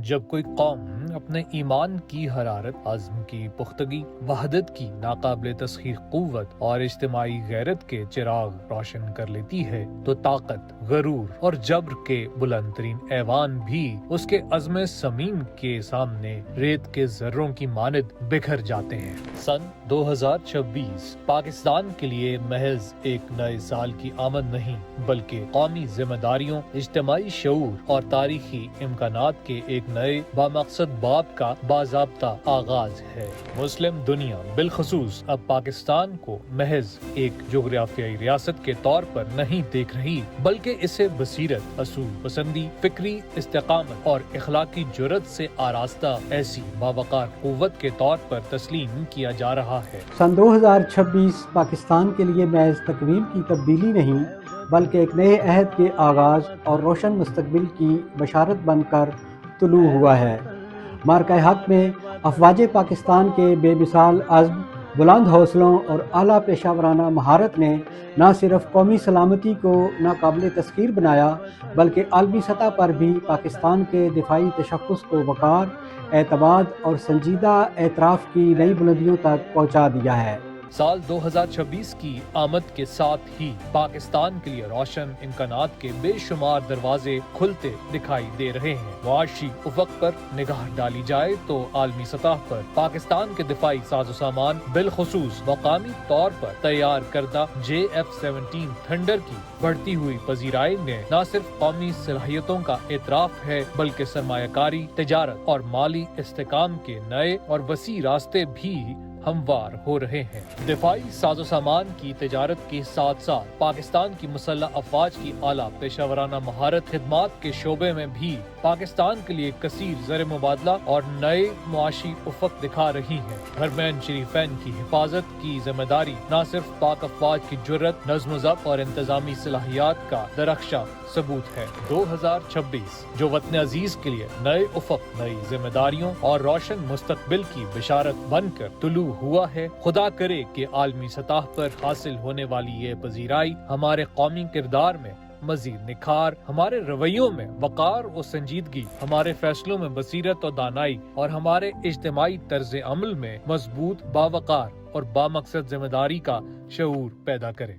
جب کوئی قوم اپنے ایمان کی حرارت، عزم کی پختگی، وحدت کی ناقابل تسخیر قوت اور اجتماعی غیرت کے چراغ روشن کر لیتی ہے تو طاقت، غرور اور جبر کے بلند ترین ایوان بھی اس کے عزم سمیم کے سامنے ریت کے ذروں کی مانند بکھر جاتے ہیں۔ سن 2026 پاکستان کے لیے محض ایک نئے سال کی آمد نہیں بلکہ قومی ذمہ داریوں، اجتماعی شعور اور تاریخی امکانات کے ایک نئے بامقصد باب کا باضابطہ آغاز ہے۔ مسلم دنیا بالخصوص اب پاکستان کو محض ایک جغرافیائی ریاست کے طور پر نہیں دیکھ رہی بلکہ اسے بصیرت، اصول پسندی، فکری استقامت اور اخلاقی جرأت سے آراستہ ایسی باوقار قوت کے طور پر تسلیم کیا جا رہا ہے۔ سن 2026 پاکستان کے لیے محض تقویم کی تبدیلی نہیں بلکہ ایک نئے عہد کے آغاز اور روشن مستقبل کی بشارت بن کر طلوع ہوا ہے۔ معرکہ حق میں افواج پاکستان کے بے مثال عزم، بلند حوصلوں اور اعلیٰ پیشہ ورانہ مہارت نے نہ صرف قومی سلامتی کو ناقابل تسخیر بنایا بلکہ عالمی سطح پر بھی پاکستان کے دفاعی تشخص کو وقار، اعتماد اور سنجیدہ اعتراف کی نئی بلندیوں تک پہنچا دیا ہے۔ سال 2026 کی آمد کے ساتھ ہی پاکستان کے لیے روشن امکانات کے بے شمار دروازے کھلتے دکھائی دے رہے ہیں۔ معاشی افق پر نگاہ ڈالی جائے تو عالمی سطح پر پاکستان کے دفاعی ساز و سامان بالخصوص مقامی طور پر تیار کردہ JF-17 تھنڈر کی بڑھتی ہوئی پذیرائی نے نہ صرف قومی صلاحیتوں کا اعتراف ہے بلکہ سرمایہ کاری، تجارت اور مالی استحکام کے نئے اور وسیع راستے بھی ہموار ہو رہے ہیں۔ دفاعی ساز و سامان کی تجارت کے ساتھ ساتھ پاکستان کی مسلح افواج کی اعلیٰ پیشہ ورانہ مہارت خدمات کے شعبے میں بھی پاکستان کے لیے کثیر زر مبادلہ اور نئے معاشی افق دکھا رہی ہے۔ حرمین شریفین کی حفاظت کی ذمہ داری نہ صرف پاک افواج کی جرأت، نظم و ضبط اور انتظامی صلاحیات کا درخشاں ثبوت ہے۔ 2026 جو وطن عزیز کے لیے نئے افق، نئی ذمہ داریوں اور روشن مستقبل کی بشارت بن کر طلوع ہوا ہے، خدا کرے کہ عالمی سطح پر حاصل ہونے والی یہ پذیرائی ہمارے قومی کردار میں مزید نکھار، ہمارے رویوں میں وقار و سنجیدگی، ہمارے فیصلوں میں بصیرت و دانائی اور ہمارے اجتماعی طرز عمل میں مضبوط، باوقار اور بامقصد ذمہ داری کا شعور پیدا کرے۔